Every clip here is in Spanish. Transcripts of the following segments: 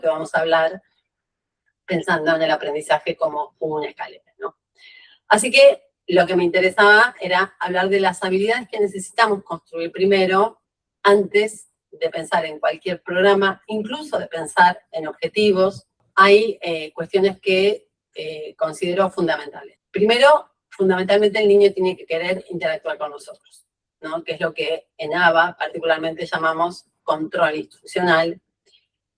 que vamos a hablar pensando en el aprendizaje como una escalera, ¿no? Así que lo que me interesaba era hablar de las habilidades que necesitamos construir primero antes de pensar en cualquier programa, incluso de pensar en objetivos. Hay cuestiones que considero fundamentales. Primero, fundamentalmente el niño tiene que querer interactuar con nosotros, ¿no? Que es lo que en ABA particularmente llamamos control instruccional,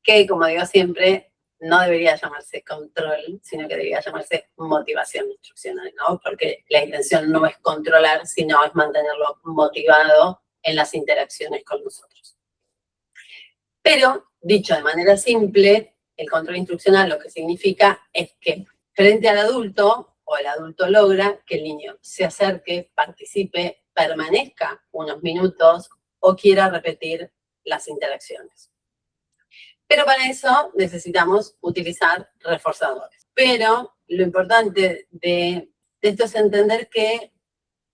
que, como digo siempre, no debería llamarse control, sino que debería llamarse motivación instruccional, ¿no? Porque la intención no es controlar, sino es mantenerlo motivado en las interacciones con nosotros. Pero, dicho de manera simple, el control instruccional lo que significa es que frente al adulto, o el adulto logra que el niño se acerque, participe, permanezca unos minutos o quiera repetir las interacciones. Pero para eso necesitamos utilizar reforzadores. Pero lo importante de esto es entender que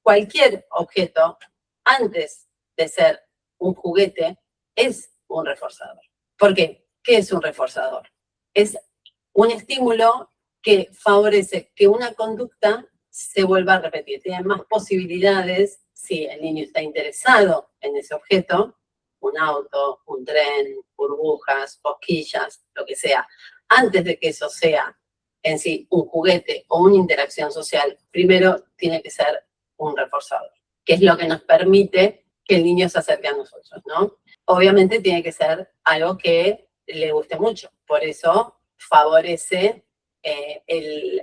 cualquier objeto, antes de ser un juguete, es un reforzador. ¿Por qué? ¿Qué es un reforzador? Es un estímulo que favorece que una conducta se vuelva a repetir. Tiene más posibilidades si el niño está interesado en ese objeto, un auto, un tren, burbujas, cosquillas, lo que sea. Antes de que eso sea en sí un juguete o una interacción social, primero tiene que ser un reforzador, que es lo que nos permite que el niño se acerque a nosotros, ¿no? Obviamente tiene que ser algo que le guste mucho, por eso favorece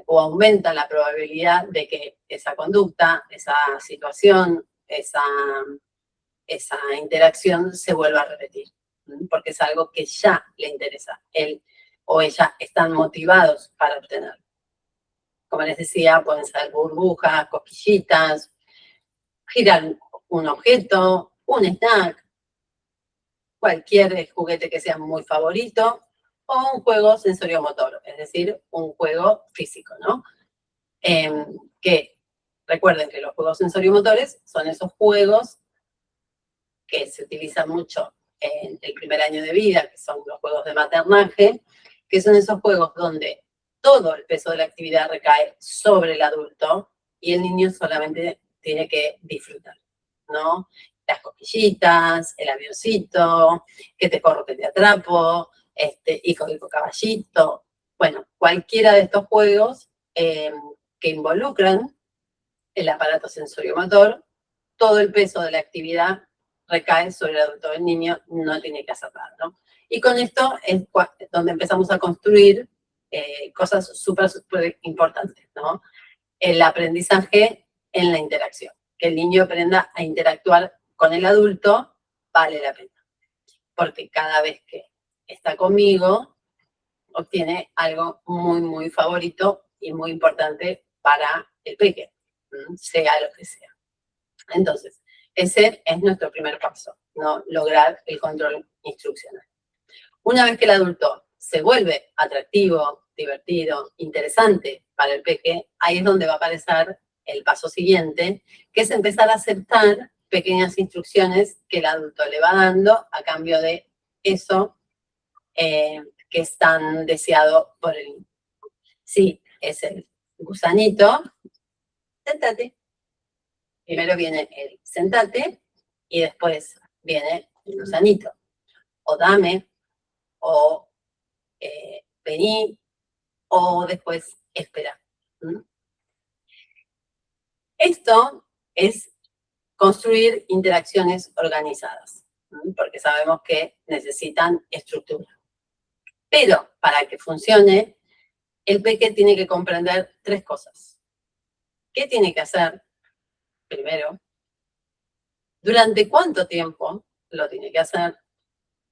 o aumenta la probabilidad de que esa conducta, esa situación, esa interacción se vuelva a repetir, porque es algo que ya le interesa. Él o ella están motivados para obtenerlo. Como les decía, pueden ser burbujas, cosquillitas, girar un objeto, un snack, cualquier juguete que sea muy favorito, o un juego sensoriomotor, es decir, un juego físico, ¿no? Que recuerden que los juegos sensoriomotores son esos juegos que se utilizan mucho en el primer año de vida, que son los juegos de maternaje, que son esos juegos donde todo el peso de la actividad recae sobre el adulto y el niño solamente tiene que disfrutar, ¿no? Las cosquillitas, el avioncito, que te corro, que te atrapo, hijo de caballito. Bueno, cualquiera de estos juegos que involucran el aparato sensoriomotor, todo el peso de la actividad recae sobre el adulto. El niño no tiene que hacer nada, ¿no? Y con esto es donde empezamos a construir cosas súper importantes, ¿no? El aprendizaje en la interacción. Que el niño aprenda a interactuar con el adulto vale la pena. Porque cada vez que está conmigo, obtiene algo muy, muy favorito y muy importante para el pequeño, sea lo que sea. Entonces, ese es nuestro primer paso, ¿no? Lograr el control instruccional. Una vez que el adulto se vuelve atractivo, divertido, interesante para el peque, ahí es donde va a aparecer el paso siguiente, que es empezar a aceptar pequeñas instrucciones que el adulto le va dando a cambio de eso que es tan deseado por el niño. Sí, es el gusanito, sentate. Primero viene el sentate y después viene el gusanito. O dame, o vení, o después espera. Esto es construir interacciones organizadas, porque sabemos que necesitan estructura. Pero para que funcione, el peque tiene que comprender tres cosas. ¿Qué tiene que hacer? Primero, ¿durante cuánto tiempo lo tiene que hacer?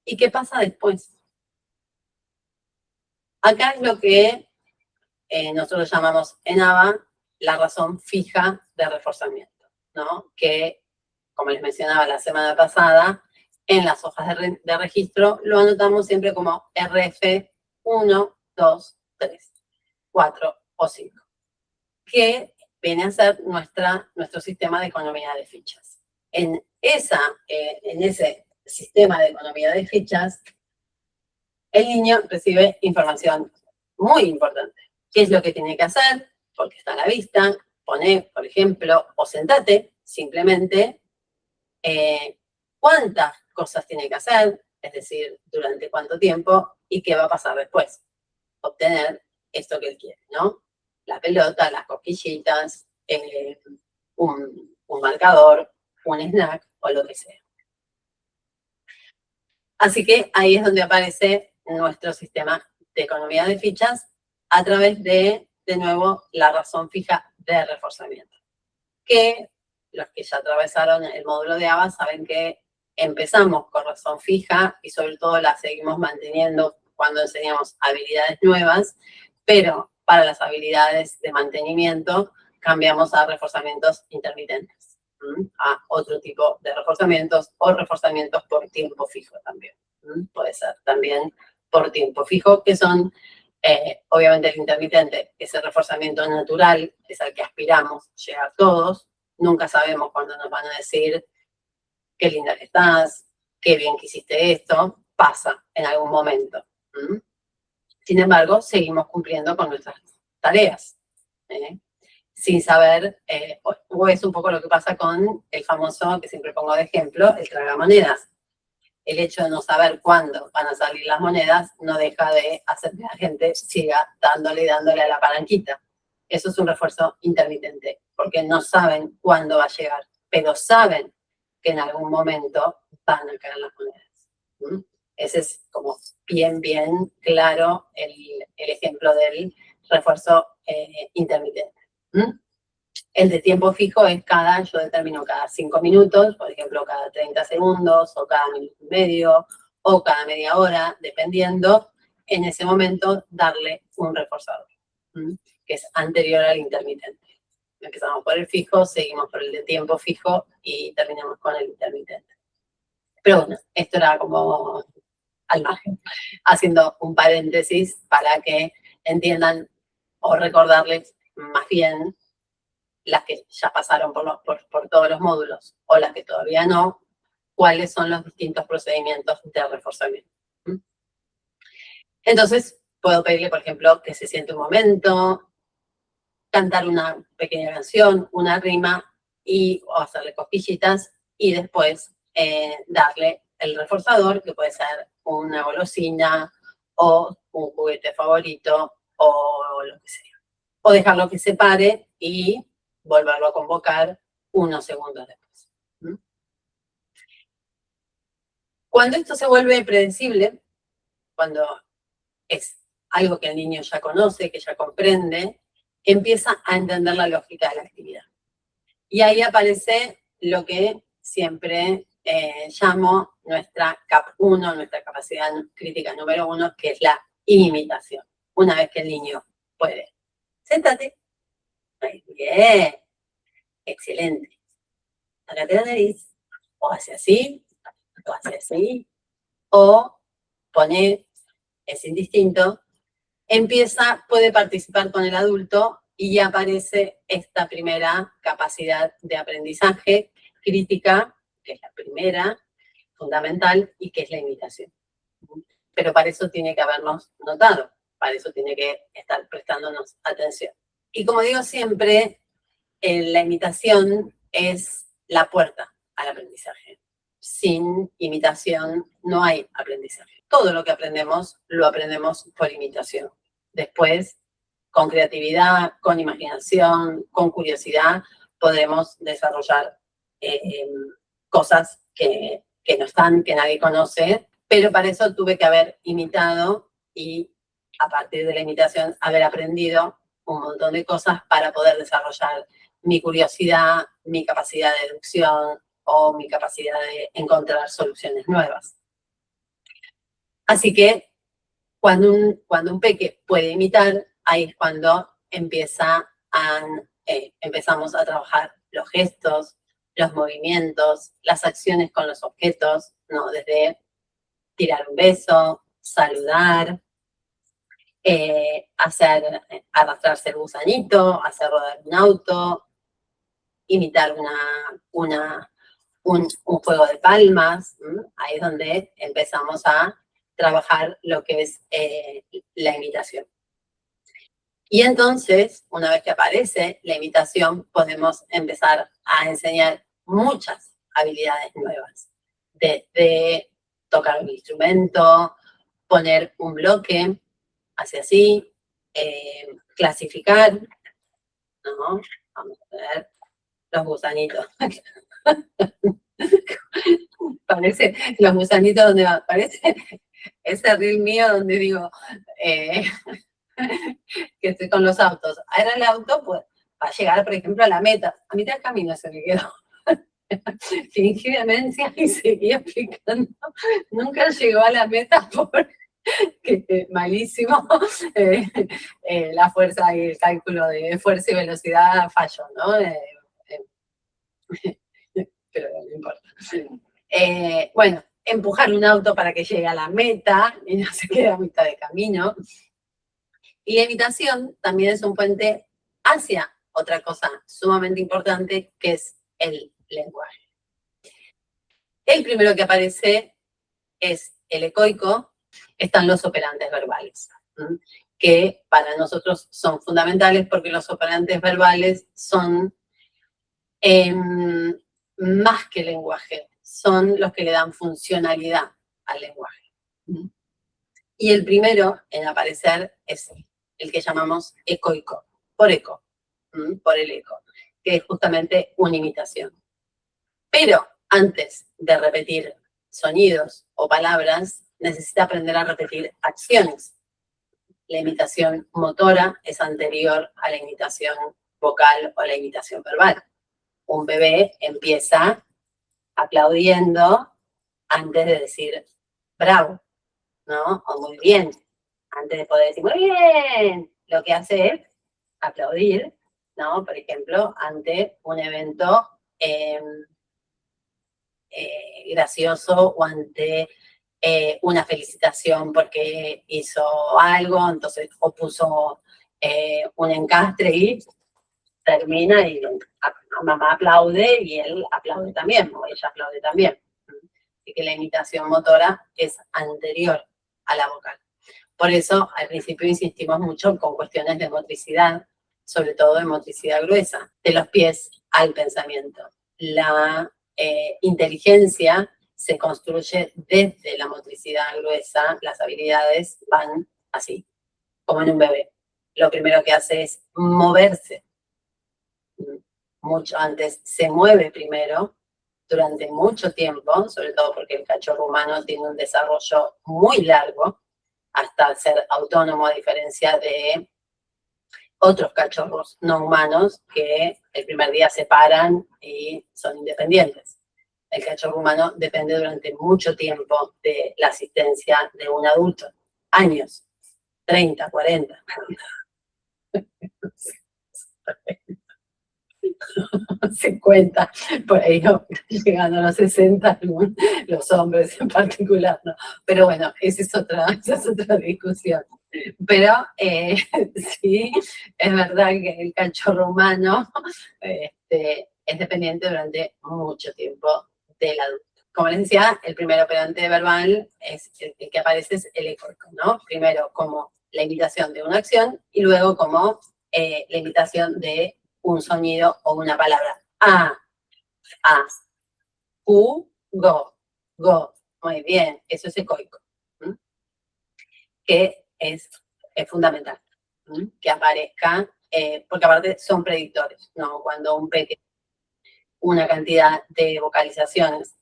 ¿Y qué pasa después? Acá es lo que nosotros llamamos en ABA la razón fija de reforzamiento, ¿no? Que, como les mencionaba la semana pasada, en las hojas de registro lo anotamos siempre como RF 1, 2, 3, 4 o 5, que viene a ser nuestro sistema de economía de fichas. En ese sistema de economía de fichas, el niño recibe información muy importante. ¿Qué es lo que tiene que hacer? Porque está a la vista. Pone, por ejemplo, o sentate, simplemente, cuántas cosas tiene que hacer, es decir, durante cuánto tiempo y qué va a pasar después. Obtener esto que él quiere, ¿no? La pelota, las cosquillitas, un marcador, un snack o lo que sea. Así que ahí es donde aparece nuestro sistema de economía de fichas a través de nuevo, la razón fija de reforzamiento. Que los que ya atravesaron el módulo de ABA saben que empezamos con razón fija y sobre todo la seguimos manteniendo cuando enseñamos habilidades nuevas, pero para las habilidades de mantenimiento cambiamos a reforzamientos intermitentes, a otro tipo de reforzamientos o reforzamientos por tiempo fijo también. Puede ser también por tiempo fijo, que son obviamente el intermitente, ese reforzamiento natural, es al que aspiramos llegar todos. Nunca sabemos cuándo nos van a decir qué linda que estás, qué bien que hiciste esto, pasa en algún momento. Sin embargo, seguimos cumpliendo con nuestras tareas, sin saber, o es un poco lo que pasa con el famoso, que siempre pongo de ejemplo, el tragamonedas. El hecho de no saber cuándo van a salir las monedas no deja de hacer que la gente siga dándole a la palanquita. Eso es un refuerzo intermitente, porque no saben cuándo va a llegar, pero saben que en algún momento van a caer las monedas. Ese es como bien claro el ejemplo del refuerzo intermitente. El de tiempo fijo es yo determino cada 5 minutos, por ejemplo, cada 30 segundos, o cada minuto y medio, o cada media hora, dependiendo, en ese momento darle un reforzador, que es anterior al intermitente. Empezamos por el fijo, seguimos por el de tiempo fijo y terminamos con el intermitente. Pero bueno, esto era como al margen, haciendo un paréntesis para que entiendan o recordarles más bien las que ya pasaron por todos los módulos o las que todavía no, cuáles son los distintos procedimientos de reforzamiento. Entonces, puedo pedirle, por ejemplo, que se siente un momento, cantar una pequeña canción, una rima, o hacerle cosquillitas, y después darle el reforzador, que puede ser una golosina, o un juguete favorito, o lo que sea. O dejarlo que se pare y volverlo a convocar unos segundos después. Cuando esto se vuelve predecible, cuando es algo que el niño ya conoce, que ya comprende, empieza a entender la lógica de la actividad. Y ahí aparece lo que siempre llamo nuestra CAP 1, nuestra capacidad crítica número 1, que es la imitación. Una vez que el niño puede. Séntate. Muy bien. Excelente. Sácate la nariz. O hace así, o hace así. O pone, es indistinto. Puede participar con el adulto y ya aparece esta primera capacidad de aprendizaje crítica, que es la primera, fundamental, y que es la imitación. Pero para eso tiene que habernos notado, para eso tiene que estar prestándonos atención. Y como digo siempre, la imitación es la puerta al aprendizaje. Sin imitación no hay aprendizaje. Todo lo que aprendemos, lo aprendemos por imitación. Después, con creatividad, con imaginación, con curiosidad, podremos desarrollar cosas que no están, que nadie conoce, pero para eso tuve que haber imitado y a partir de la imitación haber aprendido un montón de cosas para poder desarrollar mi curiosidad, mi capacidad de deducción o mi capacidad de encontrar soluciones nuevas. Así que cuando un peque puede imitar, ahí es cuando empezamos a trabajar los gestos, los movimientos, las acciones con los objetos, ¿no? Desde tirar un beso, saludar, arrastrarse el gusanito, hacer rodar un auto, imitar un juego de palmas. Ahí es donde empezamos a trabajar lo que es la imitación. Y entonces, una vez que aparece la imitación, podemos empezar a enseñar muchas habilidades nuevas. Desde tocar un instrumento, poner un bloque, hacia así, clasificar, ¿no? Vamos a ver los gusanitos. Parece los gusanitos donde va, parece ese reel mío donde digo que estoy con los autos. Ahora el auto, pues, va a llegar, por ejemplo, a la meta. A mitad del camino se me quedó. Fingí demencia y seguía explicando. Nunca llegó a la meta porque malísimo. La fuerza y el cálculo de fuerza y velocidad falló, ¿no? Pero no importa. Bueno, empujar un auto para que llegue a la meta y no se quede a mitad de camino. Y la imitación también es un puente hacia otra cosa sumamente importante, que es el lenguaje. El primero que aparece es el ecoico, están los operantes verbales, que para nosotros son fundamentales porque los operantes verbales son más que lenguaje, son los que le dan funcionalidad al lenguaje. Y el primero en aparecer es el que llamamos ecoico, por eco, por el eco, que es justamente una imitación. Pero antes de repetir sonidos o palabras, necesita aprender a repetir acciones. La imitación motora es anterior a la imitación vocal o la imitación verbal. Un bebé empieza aplaudiendo antes de decir bravo, ¿no? O muy bien, antes de poder decir muy bien. Lo que hace es aplaudir, ¿no? Por ejemplo, ante un evento gracioso o ante una felicitación porque hizo algo, entonces o puso un encastre y termina y mamá aplaude y él aplaude también, o ella aplaude también. Así que la imitación motora es anterior a la vocal. Por eso, al principio insistimos mucho con cuestiones de motricidad, sobre todo de motricidad gruesa, de los pies al pensamiento. La inteligencia se construye desde la motricidad gruesa, las habilidades van así, como en un bebé. Lo primero que hace es moverse. Mucho antes se mueve primero, durante mucho tiempo, sobre todo porque el cachorro humano tiene un desarrollo muy largo, hasta ser autónomo, a diferencia de otros cachorros no humanos que el primer día se paran y son independientes. El cachorro humano depende durante mucho tiempo de la asistencia de un adulto, años, 30, 40. 50, por ahí no, llegando a los 60, los hombres en particular, ¿no? Pero bueno, esa es otra discusión. Pero sí, es verdad que el cachorro humano es dependiente durante mucho tiempo del adulto. Como les decía, el primer operante verbal es el que aparece es el ecoico, ¿no? Primero como la imitación de una acción y luego como la imitación de un sonido o una palabra. A, U, go, go. Muy bien, eso es ecoico. Que es fundamental que aparezca, porque aparte son predictores, ¿no? Cuando un pequeño, una cantidad de vocalizaciones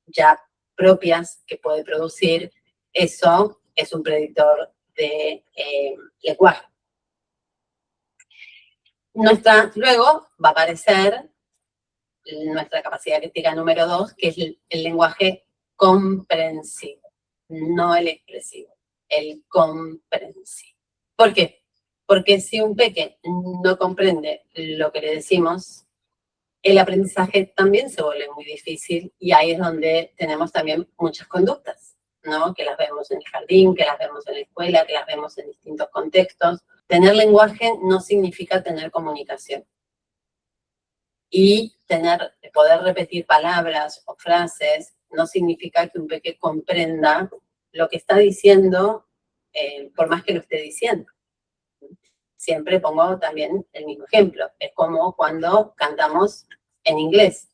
ya propias que puede producir, eso es un predictor de lenguaje. Luego va a aparecer nuestra capacidad crítica número 2, que es el lenguaje comprensivo, no el expresivo, el comprensivo. ¿Por qué? Porque si un peque no comprende lo que le decimos, el aprendizaje también se vuelve muy difícil y ahí es donde tenemos también muchas conductas, ¿no? Que las vemos en el jardín, que las vemos en la escuela, que las vemos en distintos contextos. Tener lenguaje no significa tener comunicación. Y poder repetir palabras o frases no significa que un peque comprenda lo que está diciendo, por más que lo esté diciendo. Siempre pongo también el mismo ejemplo. Es como cuando cantamos en inglés.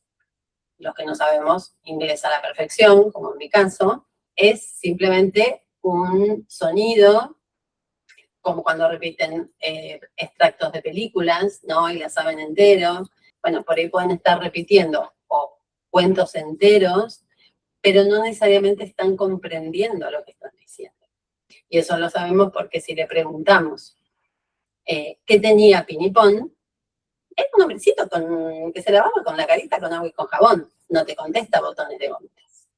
Los que no sabemos inglés a la perfección, como en mi caso, es simplemente un sonido, como cuando repiten extractos de películas, ¿no? Y la saben entero. Bueno, por ahí pueden estar repitiendo o cuentos enteros, pero no necesariamente están comprendiendo lo que están diciendo. Y eso lo sabemos porque si le preguntamos qué tenía Pinipón, es un hombrecito que se lavaba con la carita con agua y con jabón. No te contesta botones de gomitas.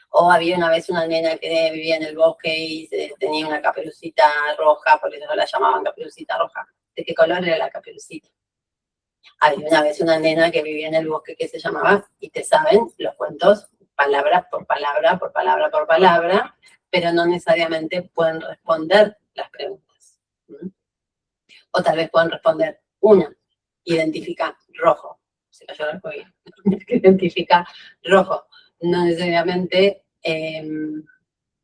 O había una vez una nena que vivía en el bosque y tenía una caperucita roja, por eso la llamaban caperucita roja. ¿De qué color era la caperucita? Había una vez una nena que vivía en el bosque que se llamaba, y te saben los cuentos palabra por palabra, por palabra por palabra, pero no necesariamente pueden responder las preguntas. O tal vez pueden responder una, identifica rojo. Se cayó el arcoíris. Identifica rojo. No necesariamente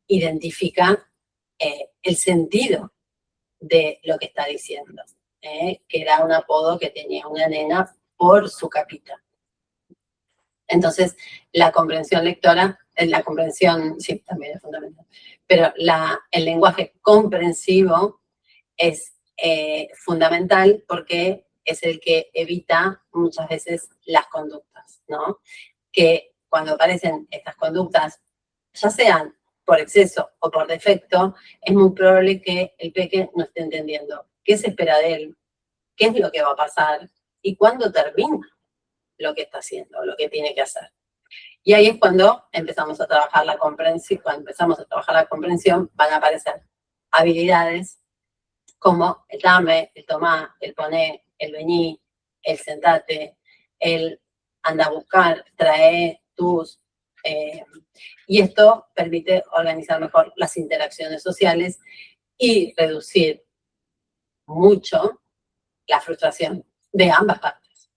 identifica el sentido de lo que está diciendo, que era un apodo que tenía una nena por su capita. Entonces, la comprensión lectora, la comprensión, sí, también es fundamental, pero el lenguaje comprensivo es fundamental porque es el que evita muchas veces las conductas, ¿no? Que cuando aparecen estas conductas, ya sean por exceso o por defecto, es muy probable que el peque no esté entendiendo qué se espera de él, qué es lo que va a pasar y cuándo termina lo que está haciendo, lo que tiene que hacer. Y ahí es cuando empezamos a trabajar la comprensión, van a aparecer habilidades como el dame, el tomá, el poné, el vení, el sentate, el anda a buscar, trae, tus. Y esto permite organizar mejor las interacciones sociales y reducir mucho la frustración de ambas partes.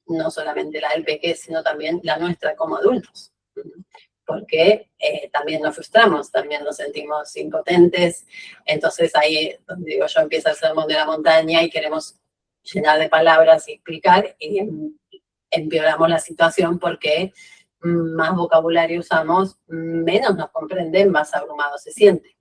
No solamente la del peque, sino también la nuestra como adultos. Porque también nos frustramos, también nos sentimos impotentes. Entonces ahí, donde digo yo, empieza el sermón de la montaña y queremos llenar de palabras y explicar y empeoramos la situación porque más vocabulario usamos, menos nos comprenden, más abrumado se siente.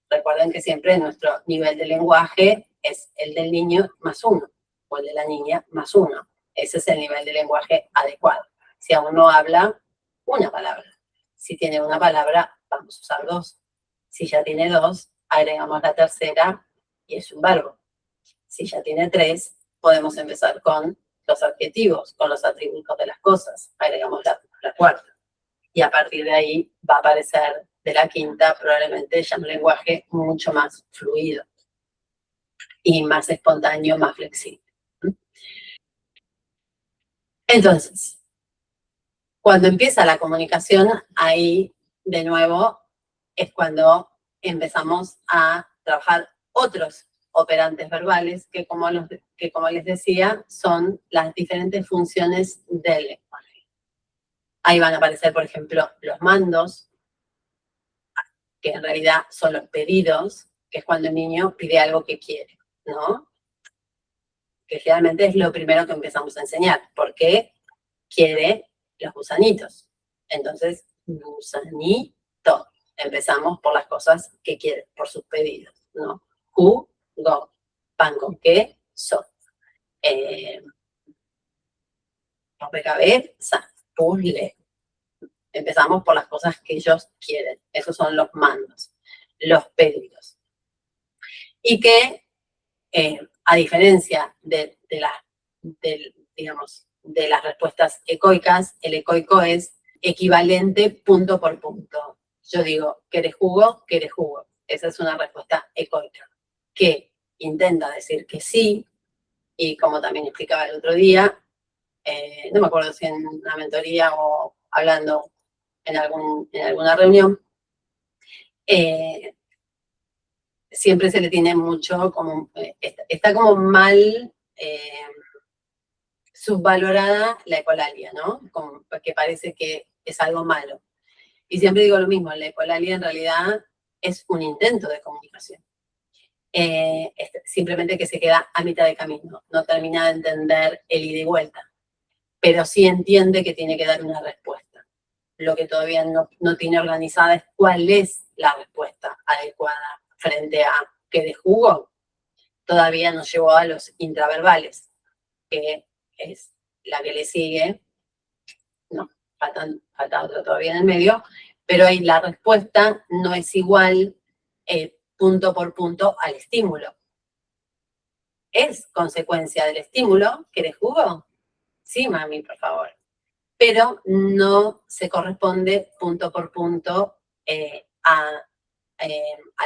Recuerden que siempre nuestro nivel de lenguaje es el del niño más 1 o el de la niña más 1. Ese es el nivel de lenguaje adecuado. Si aún no habla una palabra, si tiene una palabra, vamos a usar 2. Si ya tiene 2, agregamos la tercera y es un verbo. Si ya tiene 3, podemos empezar con los adjetivos, con los atributos de las cosas. Agregamos la cuarta. Y a partir de ahí va a aparecer de la quinta probablemente ya un lenguaje mucho más fluido y más espontáneo, más flexible. Entonces, cuando empieza la comunicación, ahí de nuevo es cuando empezamos a trabajar otros operantes verbales que como les decía, son las diferentes funciones del lenguaje. Ahí van a aparecer, por ejemplo, los mandos, que en realidad son los pedidos, que es cuando el niño pide algo que quiere, ¿no? Que generalmente es lo primero que empezamos a enseñar, porque quiere los gusanitos. Entonces, gusanito. Empezamos por las cosas que quiere, por sus pedidos, ¿no? Jugo, pan con qué, so. Rompecabezas, puzzle. Empezamos por las cosas que ellos quieren. Esos son los mandos, los pedidos. Y que, a diferencia de las respuestas ecoicas, el ecoico es equivalente punto por punto. Yo digo, ¿querés jugo? ¿Querés jugo? Esa es una respuesta ecoica, que intenta decir que sí, y como también explicaba el otro día, no me acuerdo si en una mentoría o hablando en alguna reunión, siempre se le tiene mucho como, está como mal subvalorada la ecolalia, ¿no? Como que parece que es algo malo. Y siempre digo lo mismo, la ecolalia en realidad es un intento de comunicación. Simplemente que se queda a mitad de camino, no termina de entender el ida y vuelta, pero sí entiende que tiene que dar una respuesta. Lo que todavía no tiene organizada es cuál es la respuesta adecuada frente a que de jugo todavía nos llevó a los intraverbales, que es la que le sigue. No, falta otro todavía en el medio, pero ahí la respuesta no es igual punto por punto al estímulo. ¿Es consecuencia del estímulo? ¿Querés jugo? Sí, mami, por favor. Pero no se corresponde punto por punto a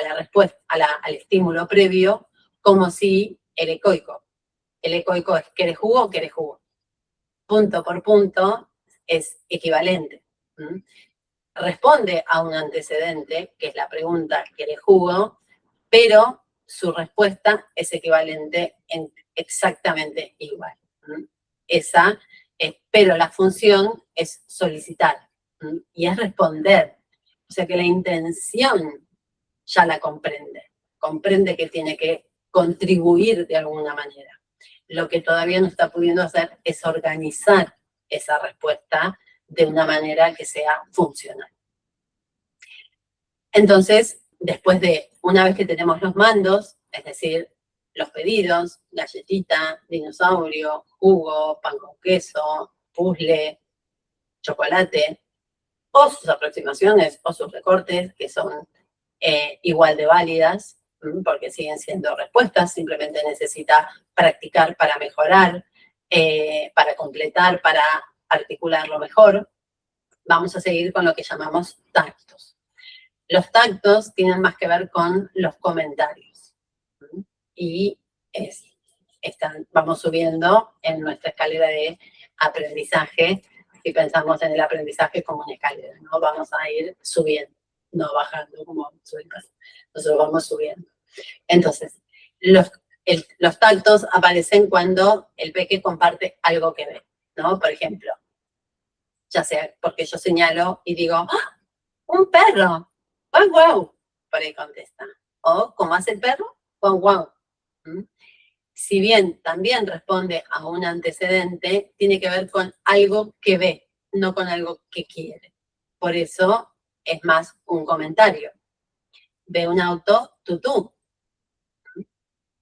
la respuesta, al estímulo previo, como si el ecoico. El ecoico es ¿querés jugo o querés jugo? Punto por punto es equivalente. Responde a un antecedente, que es la pregunta ¿querés jugo? Pero su respuesta es equivalente exactamente igual. Esa pero la función es solicitar y es responder. O sea que la intención ya la comprende que tiene que contribuir de alguna manera. Lo que todavía no está pudiendo hacer es organizar esa respuesta de una manera que sea funcional. Entonces, después de, una vez que tenemos los mandos, es decir, los pedidos, galletita, dinosaurio, jugo, pan con queso, puzzle, chocolate, o sus aproximaciones o sus recortes, que son igual de válidas, porque siguen siendo respuestas, simplemente necesita practicar para mejorar, para completar, para articularlo mejor. Vamos a seguir con lo que llamamos tactos. Los tactos tienen más que ver con los comentarios. Y vamos subiendo en nuestra escalera de aprendizaje. Si pensamos en el aprendizaje como una escalera, ¿no? Vamos a ir subiendo, no bajando como subimos. Nosotros vamos subiendo. Entonces, los tactos aparecen cuando el peque comparte algo que ve, ¿no? Por ejemplo, ya sea porque yo señalo y digo, ¡ah! ¡Un perro! ¡Guau, guau! Por ahí contesta. O, ¿cómo hace el perro? ¡Guau, guau! Si bien también responde a un antecedente, tiene que ver con algo que ve, no con algo que quiere. Por eso es más un comentario. Ve un auto, tutú.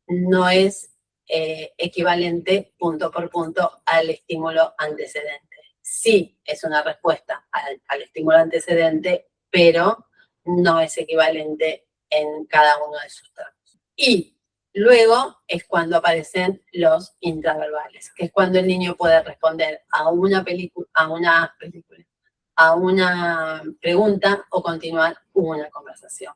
No es equivalente punto por punto al estímulo antecedente. Sí es una respuesta al estímulo antecedente, pero no es equivalente en cada uno de sus tramos. Y luego es cuando aparecen los intraverbales, que es cuando el niño puede responder a una pregunta o continuar una conversación.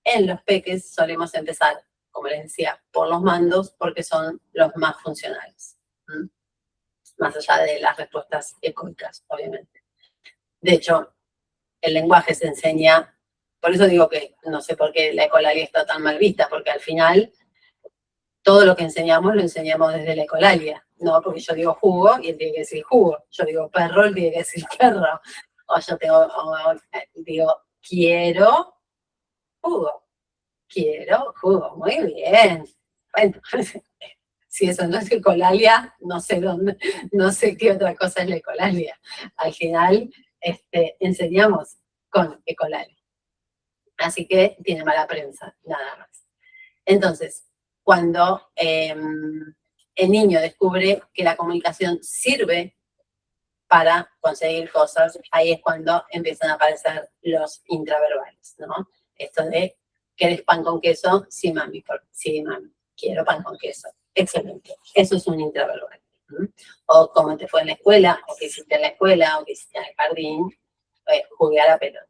En los peques solemos empezar, como les decía, por los mandos porque son los más funcionales. Más allá de las respuestas ecoicas, obviamente. De hecho, el lenguaje se enseña, por eso digo que no sé por qué la ecolalia está tan mal vista, porque al final todo lo que enseñamos lo enseñamos desde la ecolalia, ¿no? Porque yo digo jugo y él tiene que decir jugo. Yo digo perro, él tiene que decir perro. O yo digo quiero jugo. Quiero jugo. Muy bien. Bueno, si eso no es ecolalia, no sé dónde, no sé qué otra cosa es la ecolalia. Al final, enseñamos con ecolalia. Así que tiene mala prensa, nada más. Entonces, cuando el niño descubre que la comunicación sirve para conseguir cosas, ahí es cuando empiezan a aparecer los intraverbales, ¿no? Esto de, ¿querés pan con queso? Sí, mami, sí, mami, quiero pan con queso. Excelente, eso es un intraverbal. O cómo te fue en la escuela, o qué hiciste en la escuela, o qué hiciste en el jardín, jugué a la pelota.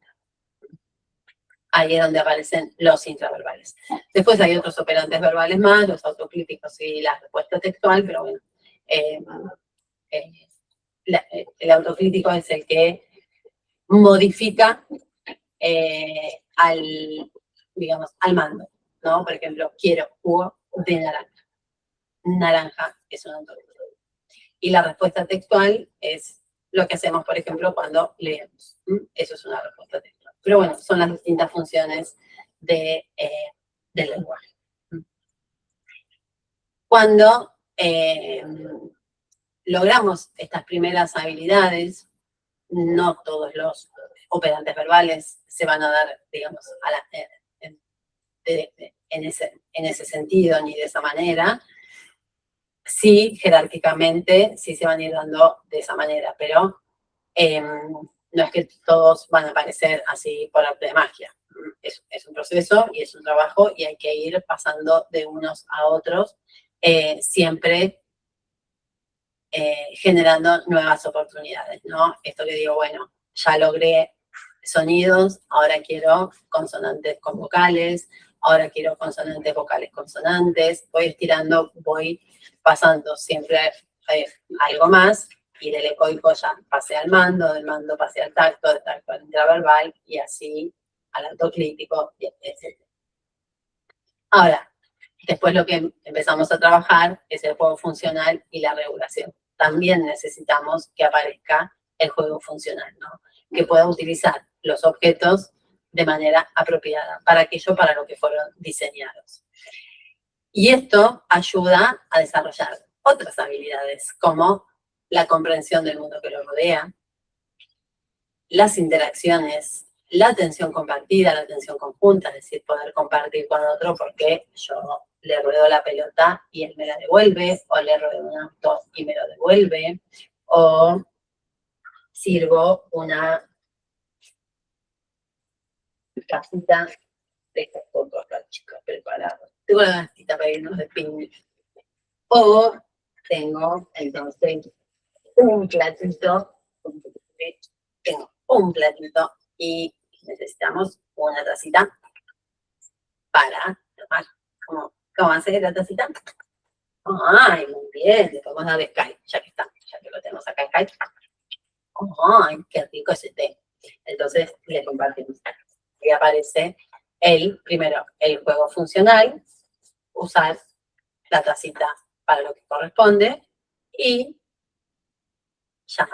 Ahí es donde aparecen los intraverbales. Después hay otros operantes verbales más, los autocríticos y la respuesta textual, pero bueno, el autocrítico es el que modifica al mando, ¿no? Por ejemplo, quiero jugo de naranja. Naranja es un autocrítico. Y la respuesta textual es lo que hacemos, por ejemplo, cuando leemos. Eso es una respuesta textual. Pero bueno, son las distintas funciones del lenguaje. Cuando logramos estas primeras habilidades, no todos los operantes verbales se van a dar, digamos, en ese sentido ni de esa manera. Sí, jerárquicamente, sí se van a ir dando de esa manera, pero no es que todos van a aparecer así por arte de magia. Es un proceso y es un trabajo y hay que ir pasando de unos a otros, siempre generando nuevas oportunidades, ¿no? Esto que digo, bueno, ya logré sonidos, ahora quiero consonantes con vocales, ahora quiero consonantes, vocales, consonantes, voy estirando, voy pasando siempre algo más, y del ecoico ya pasé al mando, del mando pasé al tacto, del tacto al intraverbal, y así al autocrítico, etc. Ahora, después lo que empezamos a trabajar es el juego funcional y la regulación. También necesitamos que aparezca el juego funcional, ¿no? Que pueda utilizar los objetos de manera apropiada para aquello para lo que fueron diseñados. Y esto ayuda a desarrollar otras habilidades, como la comprensión del mundo que lo rodea, las interacciones, la atención compartida, la atención conjunta, es decir, poder compartir con otro porque yo le ruedo la pelota y él me la devuelve, o le ruedo un auto y me lo devuelve, o sirvo una casita de estos pocos para chicos preparados. Tengo una casita para irnos de picnic. O tengo, entonces, un platito, tengo un platito y necesitamos una tacita para tomar. ¿Cómo hace la tacita? Ay, muy bien, le podemos dar Skype, ya que lo tenemos acá en Skype. Ay, qué rico ese té. Entonces le compartimos. Y aparece primero, el juego funcional, usar la tacita para lo que corresponde, y ya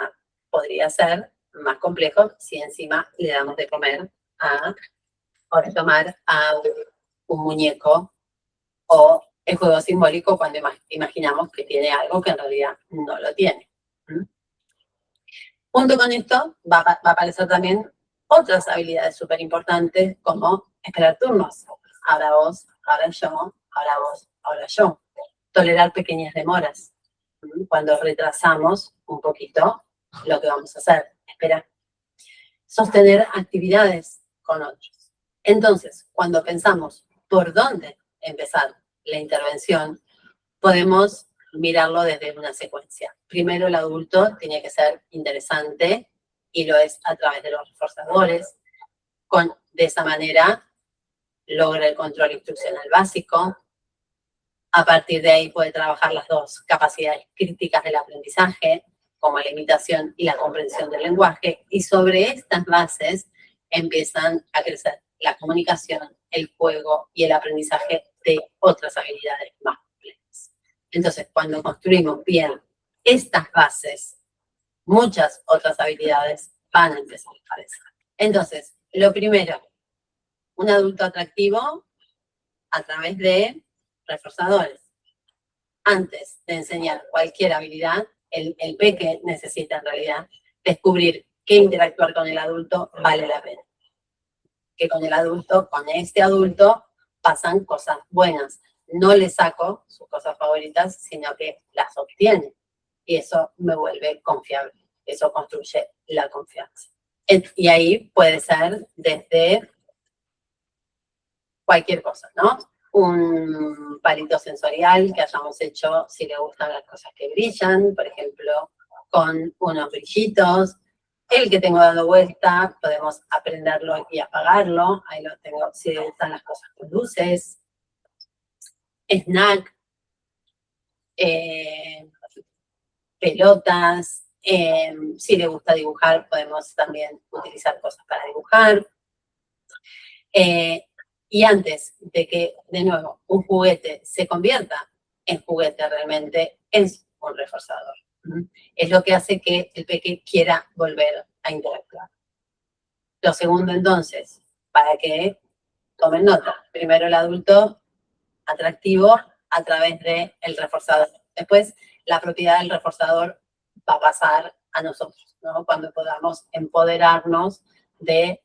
podría ser más complejo si encima le damos de comer o de tomar a un muñeco, o el juego simbólico cuando imaginamos que tiene algo que en realidad no lo tiene. Junto con esto va a aparecer también otras habilidades súper importantes, como esperar turnos. Ahora vos, ahora yo, ahora vos, ahora yo. Tolerar pequeñas demoras. Cuando retrasamos un poquito lo que vamos a hacer, esperar. Sostener actividades con otros. Entonces, cuando pensamos por dónde empezar la intervención, podemos mirarlo desde una secuencia. Primero, el adulto tiene que ser interesante, y lo es a través de los reforzadores. De esa manera, logra el control instruccional básico. A partir de ahí puede trabajar las dos capacidades críticas del aprendizaje, como la imitación y la comprensión del lenguaje, y sobre estas bases empiezan a crecer la comunicación, el juego y el aprendizaje de otras habilidades más complejas. Entonces, cuando construimos bien estas bases, muchas otras habilidades van a empezar a aparecer. Entonces, lo primero, un adulto atractivo a través de reforzadores. Antes de enseñar cualquier habilidad, el peque necesita en realidad descubrir que interactuar con el adulto vale la pena. Que con el adulto, con este adulto, pasan cosas buenas. No le saco sus cosas favoritas, sino que las obtiene. Y eso me vuelve confiable. Eso construye la confianza. Y ahí puede ser desde cualquier cosa, ¿no? Un palito sensorial que hayamos hecho si le gustan las cosas que brillan, por ejemplo, con unos brillitos. El que tengo dando vuelta, podemos aprenderlo y apagarlo. Ahí lo tengo, si le gustan las cosas con luces. Snack. Pelotas. Si le gusta dibujar, podemos también utilizar cosas para dibujar. Y antes de que, de nuevo, un juguete se convierta en juguete realmente, es un reforzador. Es lo que hace que el peque quiera volver a interactuar. Lo segundo, entonces, para que tomen nota. Primero el adulto atractivo a través del reforzador. Después, la propiedad del reforzador va a pasar a nosotros, ¿no? Cuando podamos empoderarnos de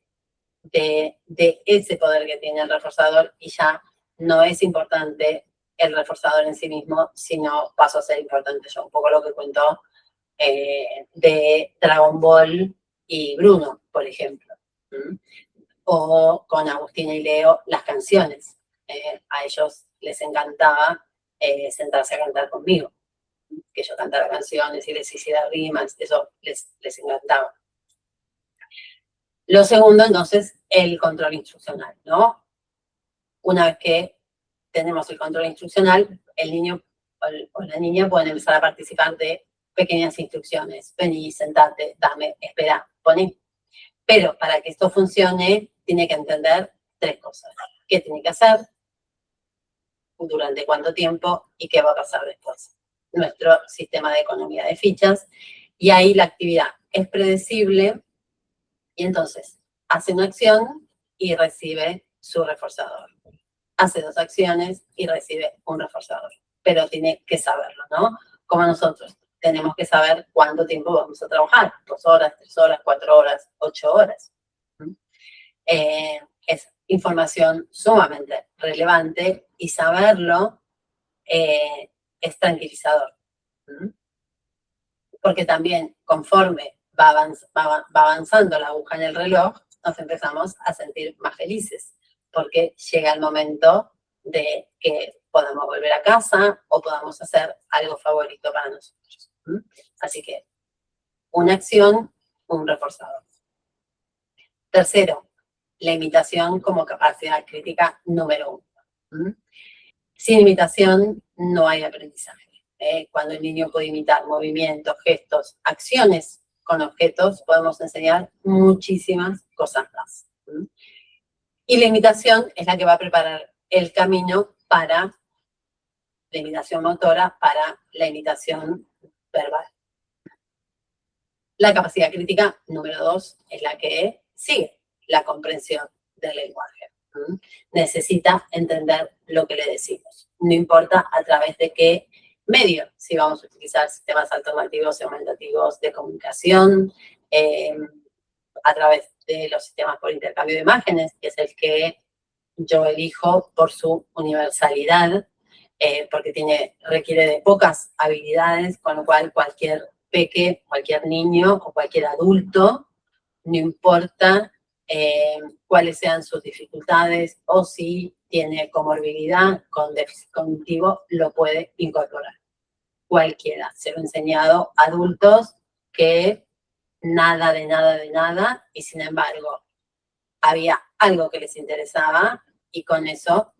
ese poder que tiene el reforzador y ya no es importante el reforzador en sí mismo, sino paso a ser importante yo. Un poco lo que cuento de Dragon Ball y Bruno, por ejemplo. O con Agustina y Leo, las canciones. A ellos les encantaba sentarse a cantar conmigo. Que yo cantara canciones y les hiciera rimas, eso les encantaba. Lo segundo, entonces, el control instruccional, ¿no? Una vez que tenemos el control instruccional, el niño o la niña pueden empezar a participar de pequeñas instrucciones. Vení, sentate, dame, espera, poné. Pero para que esto funcione, tiene que entender 3 cosas. ¿Qué tiene que hacer? ¿Durante cuánto tiempo? ¿Y qué va a pasar después? Nuestro sistema de economía de fichas. Y ahí la actividad es predecible. Y entonces, hace una acción y recibe su reforzador. Hace 2 acciones y recibe un reforzador. Pero tiene que saberlo, ¿no? Como nosotros tenemos que saber cuánto tiempo vamos a trabajar. 2 horas, 3 horas, 4 horas, 8 horas. Es información sumamente relevante y saberlo es tranquilizador. Porque también conforme va avanzando la aguja en el reloj, nos empezamos a sentir más felices, porque llega el momento de que podamos volver a casa o podamos hacer algo favorito para nosotros. Así que una acción, un reforzador. Tercero, la imitación como capacidad crítica número 1. Sin imitación no hay aprendizaje. Cuando el niño puede imitar movimientos, gestos, acciones con objetos, podemos enseñar muchísimas cosas más. Y la imitación es la que va a preparar el camino para la imitación motora, para la imitación verbal. La capacidad crítica número 2 es la que sigue la comprensión del lenguaje. Necesita entender lo que le decimos. No importa a través de qué medio, si vamos a utilizar sistemas alternativos y aumentativos de comunicación, a través de los sistemas por intercambio de imágenes, que es el que yo elijo por su universalidad, porque requiere de pocas habilidades, con lo cual cualquier peque, cualquier niño o cualquier adulto, no importa cuáles sean sus dificultades o si tiene comorbilidad con déficit cognitivo, lo puede incorporar. Cualquiera. Se lo he enseñado a adultos que nada de nada de nada y sin embargo había algo que les interesaba y con eso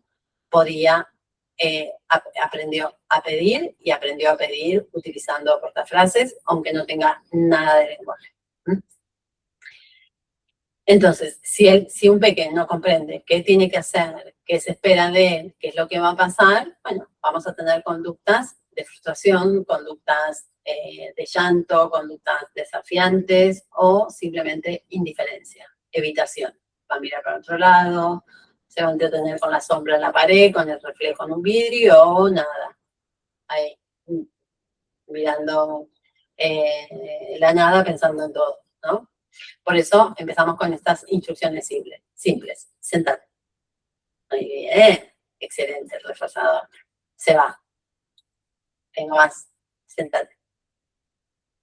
aprendió a pedir y aprendió a pedir utilizando portafrases, aunque no tenga nada de lenguaje. Entonces, si un pequeño no comprende qué tiene que hacer, qué se espera de él, qué es lo que va a pasar, bueno, vamos a tener conductas de frustración, conductas de llanto, conductas desafiantes o simplemente indiferencia, evitación. Va a mirar para otro lado, se va a entretener con la sombra en la pared, con el reflejo en un vidrio o nada. Ahí, mirando la nada, pensando en todo, ¿no? Por eso empezamos con estas instrucciones simples. Sentate. Muy bien. Excelente, el reforzador. Se va. Tengo más. Sentate.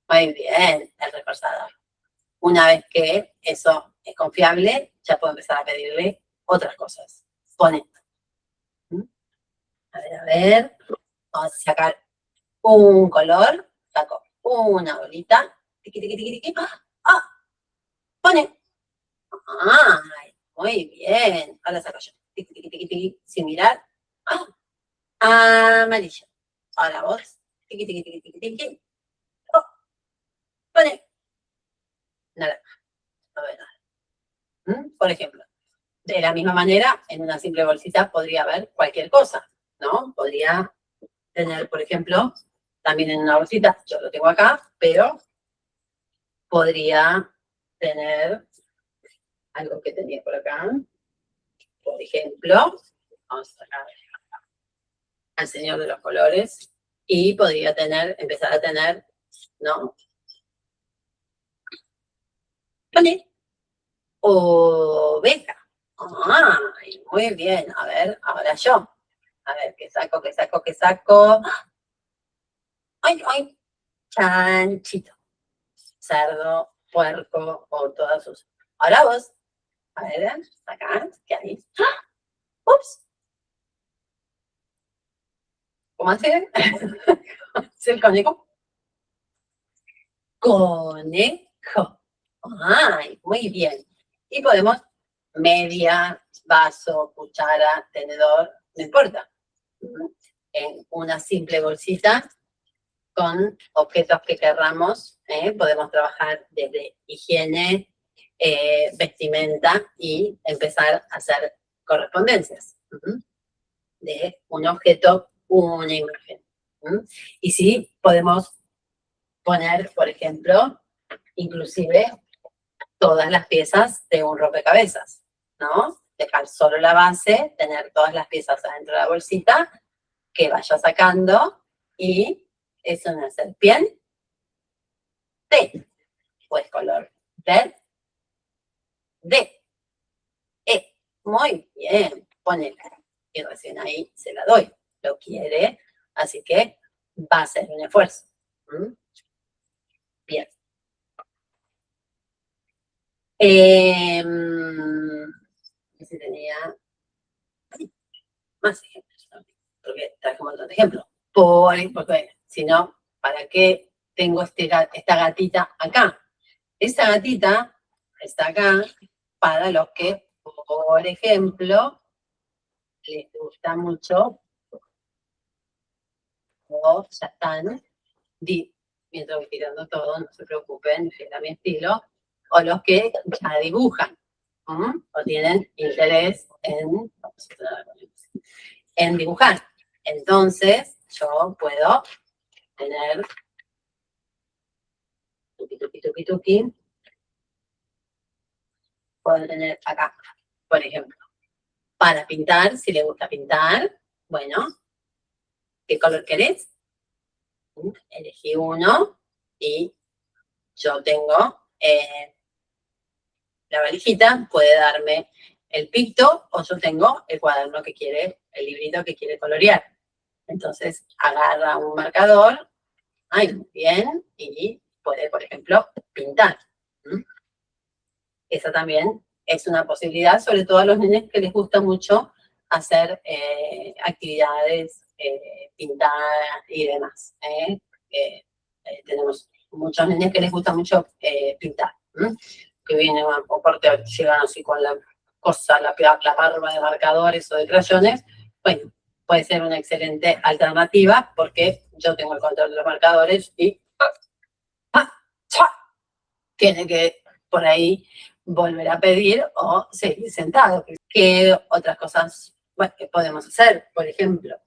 Muy bien, el reforzador. Una vez que eso es confiable, ya puedo empezar a pedirle otras cosas. Pone. A ver. Vamos a sacar un color. Saco una bolita. Tiqui, tiqui, tiqui, tiqui. ¡Ah! Pone. ¡Ay! Muy bien. Ahora saco yo. Tiqui, tiqui, tiqui, tiqui. Sin mirar. ¡Ah! Amarillo. Ahora vos. Tiqui, tiqui, tiqui, tiqui, tiqui. Oh. Pone. Naranja. No veo nada. Por ejemplo. De la misma manera, en una simple bolsita podría haber cualquier cosa, ¿no? Podría tener, por ejemplo, también en una bolsita, yo lo tengo acá, pero podría tener algo que tenía por acá. Por ejemplo, vamos a sacar al Señor de los Colores y podría empezar a tener, ¿no? Pone oveja. Ay, muy bien. A ver, ahora yo. A ver, ¿qué saco, qué saco, qué saco? ¡Ay, ay! Chanchito. Cerdo, puerco o todas sus. Ahora vos. A ver, acá, ¿qué hay? ¡Ah! ¡Ups! ¿Cómo hace? ¿Cómo hace el conejo? Conejo. Ay, muy bien. Y podemos media, vaso, cuchara, tenedor, no importa. En una simple bolsita con objetos que querramos, podemos trabajar desde higiene, vestimenta y empezar a hacer correspondencias de un objeto, una imagen. Y sí, podemos poner, por ejemplo, inclusive todas las piezas de un rompecabezas, ¿no? Dejar solo la base, tener todas las piezas adentro de la bolsita, que vaya sacando y es una serpiente, pues color verde, muy bien, ponele, y recién ahí se la doy, lo quiere, así que va a ser un esfuerzo. Bien. Si tenía más ejemplos, ¿no? Porque traje un montón de ejemplos. Porque si no, ¿para qué tengo esta gatita acá? Esta gatita está acá para los que, por ejemplo, les gusta mucho o ya están, mientras voy tirando todo, no se preocupen, era mi estilo, o los que ya dibujan, o tienen interés en dibujar. Entonces, yo puedo tener tuki, puedo tener acá, por ejemplo, para pintar, si le gusta pintar, bueno, ¿qué color querés? Elegí uno y yo tengo la valijita, puede darme el picto o yo tengo el cuaderno que quiere, el librito que quiere colorear. Entonces agarra un marcador, muy bien, y puede, por ejemplo, pintar. Esa también es una posibilidad, sobre todo a los niños que les gusta mucho hacer actividades, pintar y demás. Tenemos muchos niños que les gusta mucho pintar, que vienen o porque llegan así con la cosa, la barba de marcadores o de crayones. Bueno, puede ser una excelente alternativa porque yo tengo el control de los marcadores y tiene que por ahí volver a pedir o seguir sentado. ¿Qué otras cosas que podemos hacer? Por ejemplo,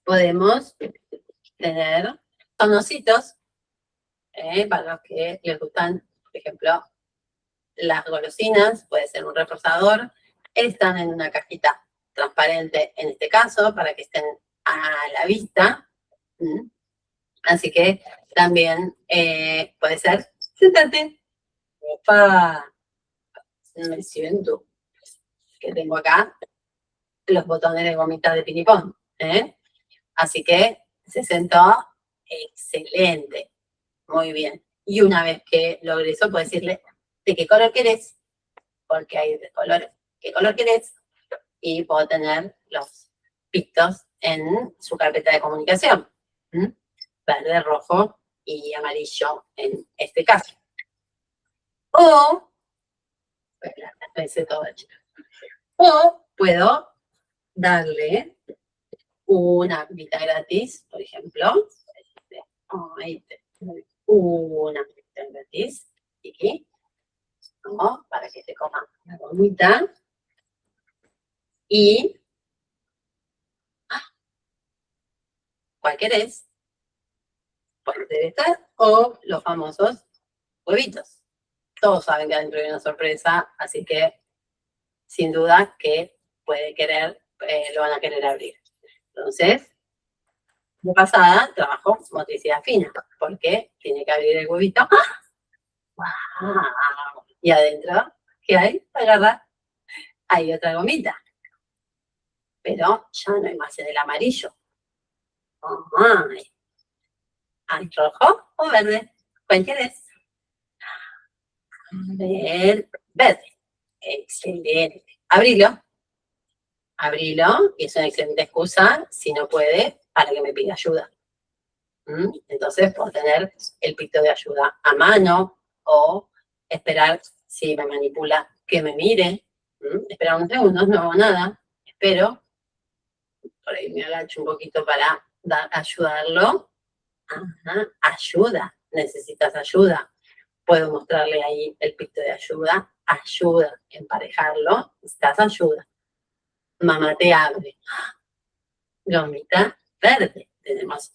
podemos tener tonositos para los que les gustan, por ejemplo, las golosinas, puede ser un reforzador. Están en una cajita transparente en este caso para que estén a la vista. Así que también puede ser, siéntate. Opa, me siento que tengo acá los botones de gomita de pinipón. Así que se sentó excelente, muy bien. Y una vez que logré eso, puedo decirle de qué color querés, porque hay de colores, qué color querés, y puedo tener los pictos en su carpeta de comunicación. Verde, rojo y amarillo en este caso. O, o puedo darle una vida gratis, por ejemplo. Una vida gratis. Aquí, ¿no? Para que te coma la gomita. Y, ¿cuál querés? Puede ser esta o los famosos huevitos. todos saben que adentro hay una sorpresa, así que sin duda que puede querer, lo van a querer abrir. Entonces, de pasada, trabajo motricidad fina, porque tiene que abrir el huevito. ¡Ah! Y adentro, ¿qué hay? Agarra, hay otra gomita. Pero ya no hay más en el amarillo. ¡Ay! ¿Hay rojo o verde? ¿Cuál quieres? A ver, verde. Excelente. Abrilo. Abrilo, y es una excelente excusa, si no puede, para que me pida ayuda. Entonces, puedo tener el pito de ayuda a mano o esperar, si me manipula, que me mire. Esperar unos segundos, no hago nada. Espero. Por ahí me agacho un poquito para ayudarlo. Ajá, ayuda. Necesitas ayuda. Puedo mostrarle ahí el pito de ayuda. Ayuda. Emparejarlo. Necesitas ayuda. Mamá te abre. Gomita verde. Tenemos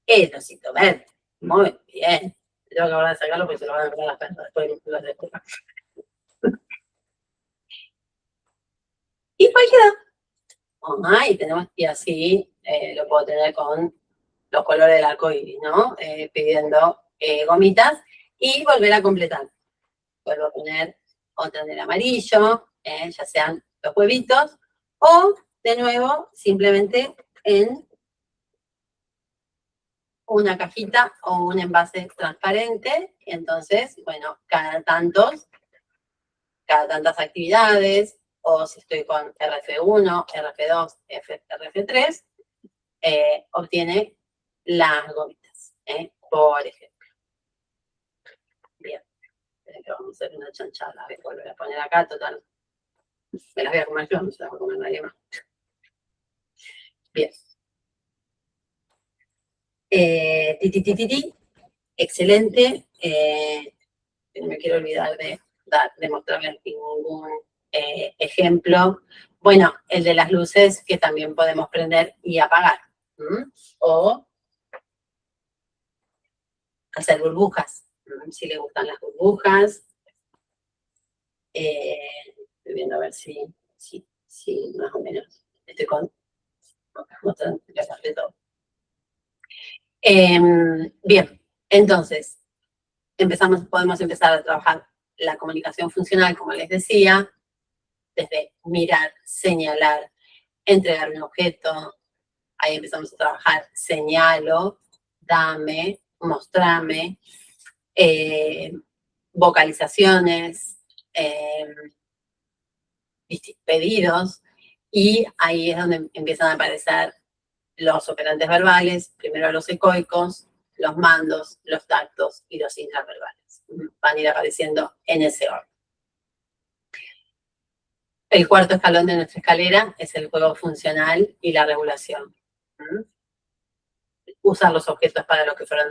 el osito verde. Muy bien. Tengo que ahora de sacarlo porque se lo van a comer las perras. Después y pues quedó. Y así lo puedo tener con los colores del arco iris, ¿no? Pidiendo gomitas y volver a completar. Vuelvo a poner otra en el amarillo, ya sean los huevitos, o de nuevo, simplemente en una cajita o un envase transparente. Y entonces, bueno, cada tantas actividades, o si estoy con RF1, RF2, RF3, obtiene las gomitas, por ejemplo. Bien, vamos a hacer una chanchada, voy a volver a poner acá, total. Me las voy a comer yo, no se las voy a comer nadie más. Bien. Excelente. No me quiero olvidar de mostrarles ningún ejemplo. Bueno, el de las luces que también podemos prender y apagar. O hacer burbujas, si les gustan las burbujas. Estoy viendo a ver si más o menos estoy mostrando todo. Bien, entonces, podemos empezar a trabajar la comunicación funcional, como les decía, desde mirar, señalar, entregar un objeto. Ahí empezamos a trabajar, señalo, dame, mostrame, vocalizaciones, pedidos, y ahí es donde empiezan a aparecer los operantes verbales, primero los ecoicos, los mandos, los tactos y los intraverbales. Van a ir apareciendo en ese orden. El cuarto escalón de nuestra escalera es el juego funcional y la regulación. Usar los objetos para los que fueron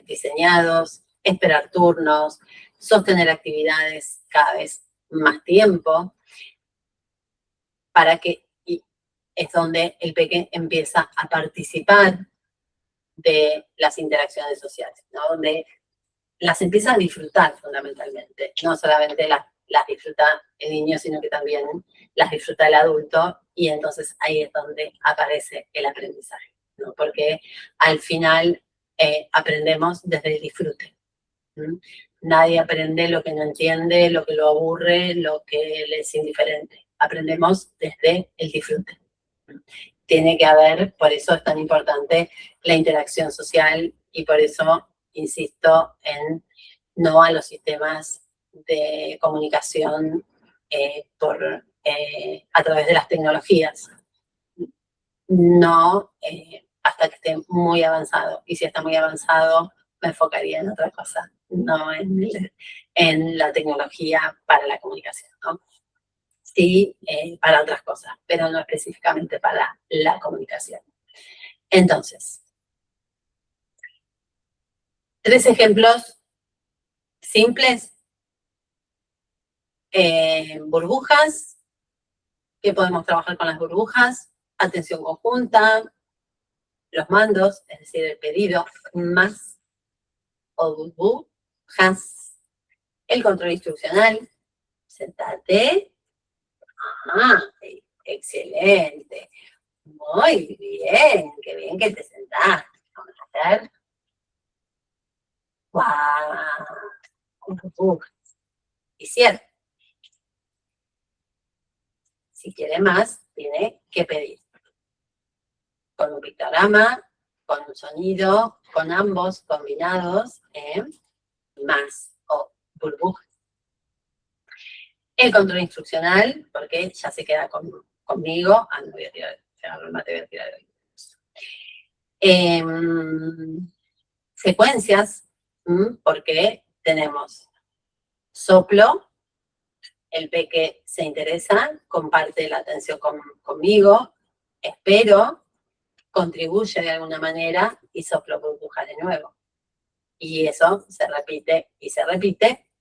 diseñados, esperar turnos, sostener actividades cada vez más tiempo, para que es donde el peque empieza a participar de las interacciones sociales, ¿no? Donde las empieza a disfrutar fundamentalmente. No solamente las disfruta el niño, sino que también las disfruta el adulto, y entonces ahí es donde aparece el aprendizaje, ¿no? Porque al final aprendemos desde el disfrute. Nadie aprende lo que no entiende, lo que lo aburre, lo que le es indiferente. Aprendemos desde el disfrute. Tiene que haber, por eso es tan importante la interacción social, y por eso insisto en no a los sistemas de comunicación a través de las tecnologías. No hasta que esté muy avanzado. Y si está muy avanzado, me enfocaría en otra cosa, no en la tecnología para la comunicación, ¿no? Sí, para otras cosas, pero no específicamente para la comunicación. Entonces, 3 ejemplos simples. Burbujas, que podemos trabajar con las burbujas, atención conjunta, los mandos, es decir, el pedido, más o burbujas, El control instruccional, sentate. Ah, excelente. Muy bien, qué bien que te sentaste. Vamos a hacer. ¡Guau! Y cierto. Si quiere más, tiene que pedir. Con un pictograma, con un sonido, con ambos combinados, más o burbujas. El control instruccional, porque ya se queda conmigo. Ah, no voy a tirar, el mate, voy a tirar hoy. Secuencias, porque tenemos soplo, el peque se interesa, comparte la atención conmigo, espero, contribuye de alguna manera y soplo burbuja de nuevo. Y eso se repite,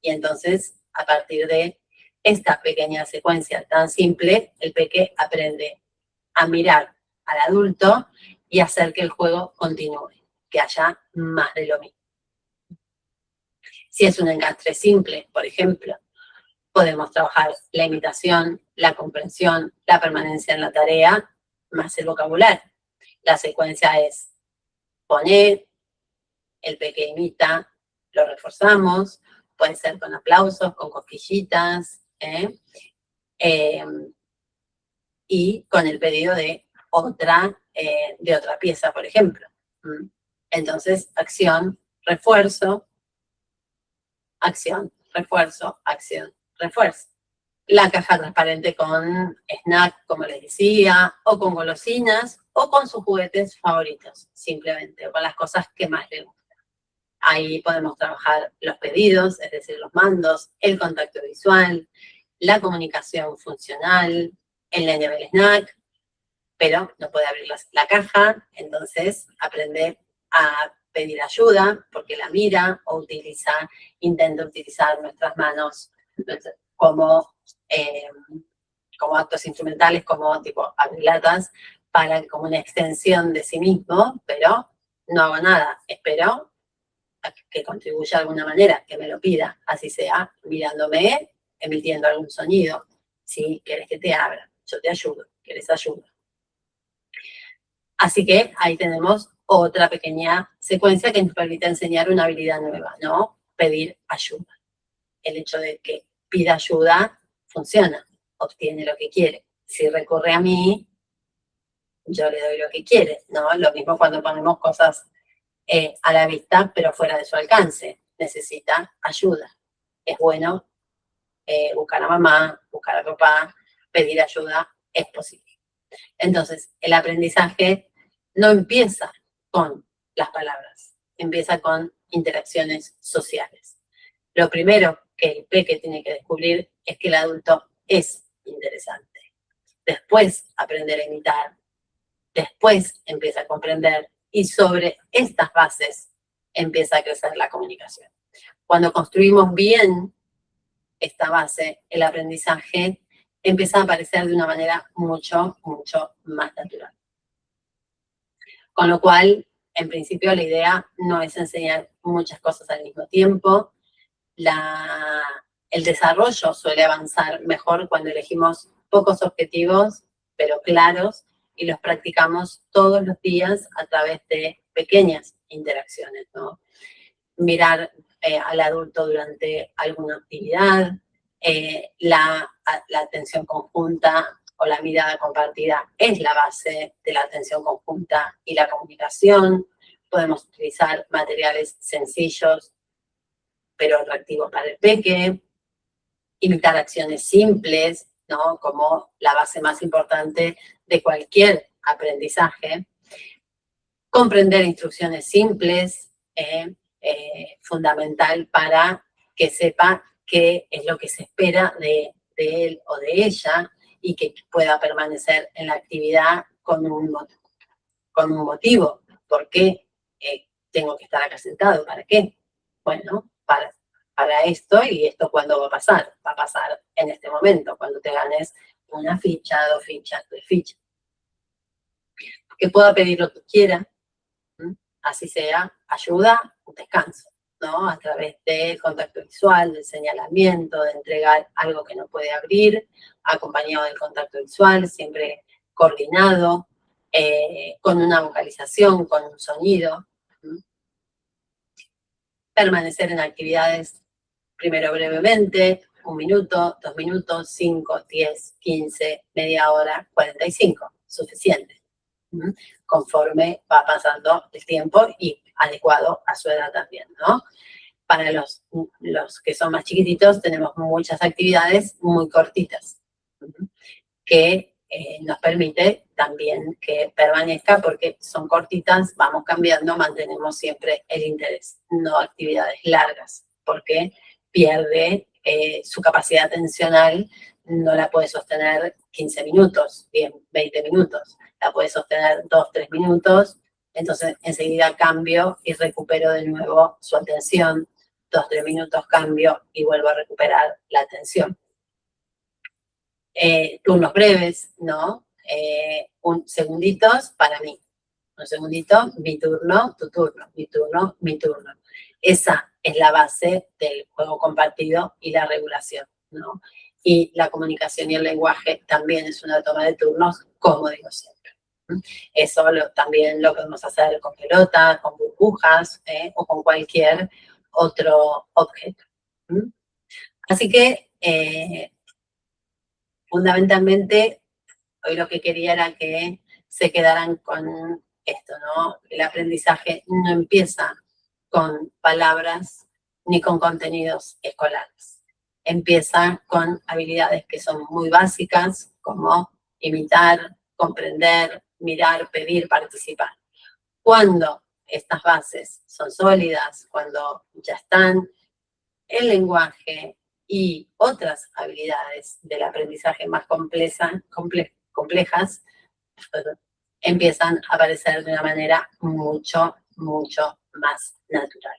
y entonces a partir de esta pequeña secuencia tan simple, el peque aprende a mirar al adulto y hacer que el juego continúe, que haya más de lo mismo. Si es un enganche simple, por ejemplo, podemos trabajar la imitación, la comprensión, la permanencia en la tarea, más el vocabulario. La secuencia es poner, el peque imita, lo reforzamos, puede ser con aplausos, con cosquillitas, y con el pedido de otra pieza, por ejemplo. Entonces, acción, refuerzo, acción, refuerzo, acción, refuerzo. La caja transparente con snack, como les decía, o con golosinas, o con sus juguetes favoritos, simplemente, o con las cosas que más les gustan. Ahí podemos trabajar los pedidos, es decir, los mandos, el contacto visual, la comunicación funcional, el nene del snack, pero no puede abrir la caja, entonces aprende a pedir ayuda porque la mira o intenta utilizar nuestras manos como actos instrumentales, como tipo abrir latas, como una extensión de sí mismo, pero no hago nada, espero a que contribuya de alguna manera, que me lo pida, así sea mirándome, emitiendo algún sonido. Si quieres que te abra, yo te ayudo, ¿quieres ayuda? Así que ahí tenemos otra pequeña secuencia que nos permite enseñar una habilidad nueva, ¿no? Pedir ayuda. El hecho de que pida ayuda funciona, obtiene lo que quiere. Si recurre a mí, yo le doy lo que quiere, ¿no? Lo mismo cuando ponemos cosas a la vista, pero fuera de su alcance. Necesita ayuda. Es bueno buscar a mamá, buscar a papá, pedir ayuda, es posible. Entonces, el aprendizaje no empieza con las palabras, empieza con interacciones sociales. Lo primero que el peque tiene que descubrir es que el adulto es interesante. Después aprender a imitar, después empieza a comprender y sobre estas bases empieza a crecer la comunicación. Cuando construimos bien esta base, el aprendizaje empieza a aparecer de una manera mucho, mucho más natural. Con lo cual, en principio, la idea no es enseñar muchas cosas al mismo tiempo. El desarrollo suele avanzar mejor cuando elegimos pocos objetivos, pero claros, y los practicamos todos los días a través de pequeñas interacciones, ¿no? Mirar al adulto durante alguna actividad, la atención conjunta o la mirada compartida es la base de la atención conjunta y la comunicación. Podemos utilizar materiales sencillos, pero atractivos para el peque, imitar acciones simples, ¿no? Como la base más importante de cualquier aprendizaje. Comprender instrucciones simples, fundamental para que sepa qué es lo que se espera de él o de ella y que pueda permanecer en la actividad con un motivo. ¿Por qué tengo que estar acá sentado? ¿Para qué? Bueno, para esto, y esto ¿cuándo va a pasar? Va a pasar en este momento, cuando te ganes una ficha, 2 fichas, 3 fichas. Que pueda pedir lo que quiera, así sea ayuda o descanso. ¿no? A través del contacto visual, del señalamiento, de entregar algo que no puede abrir, acompañado del contacto visual, siempre coordinado, con una vocalización, con un sonido. Permanecer en actividades, primero brevemente, 1 minuto, 2 minutos, 5, 10, 15, media hora, 45, suficiente. Conforme va pasando el tiempo y adecuado a su edad también, ¿no? Para los que son más chiquititos tenemos muchas actividades muy cortitas, que nos permite también que permanezca, porque son cortitas, vamos cambiando, mantenemos siempre el interés, no actividades largas, porque pierde su capacidad atencional, no la puede sostener 15 minutos, 20 minutos, la puede sostener 2, 3 minutos, entonces enseguida cambio y recupero de nuevo su atención, 2, 3 minutos cambio y vuelvo a recuperar la atención. Turnos breves, ¿no? Segunditos para mí. Un segundito, mi turno, tu turno, mi turno, mi turno. Esa es la base del juego compartido y la regulación, ¿no? Y la comunicación y el lenguaje también es una toma de turnos, como digo siempre. Eso también lo podemos hacer con pelotas, con burbujas, o con cualquier otro objeto. Así que, fundamentalmente, hoy lo que quería era que se quedaran con esto, ¿no? El aprendizaje no empieza con palabras ni con contenidos escolares. Empieza con habilidades que son muy básicas, como imitar, comprender, mirar, pedir, participar. Cuando estas bases son sólidas, cuando ya están, el lenguaje y otras habilidades del aprendizaje más complejas empiezan a aparecer de una manera mucho, mucho más natural.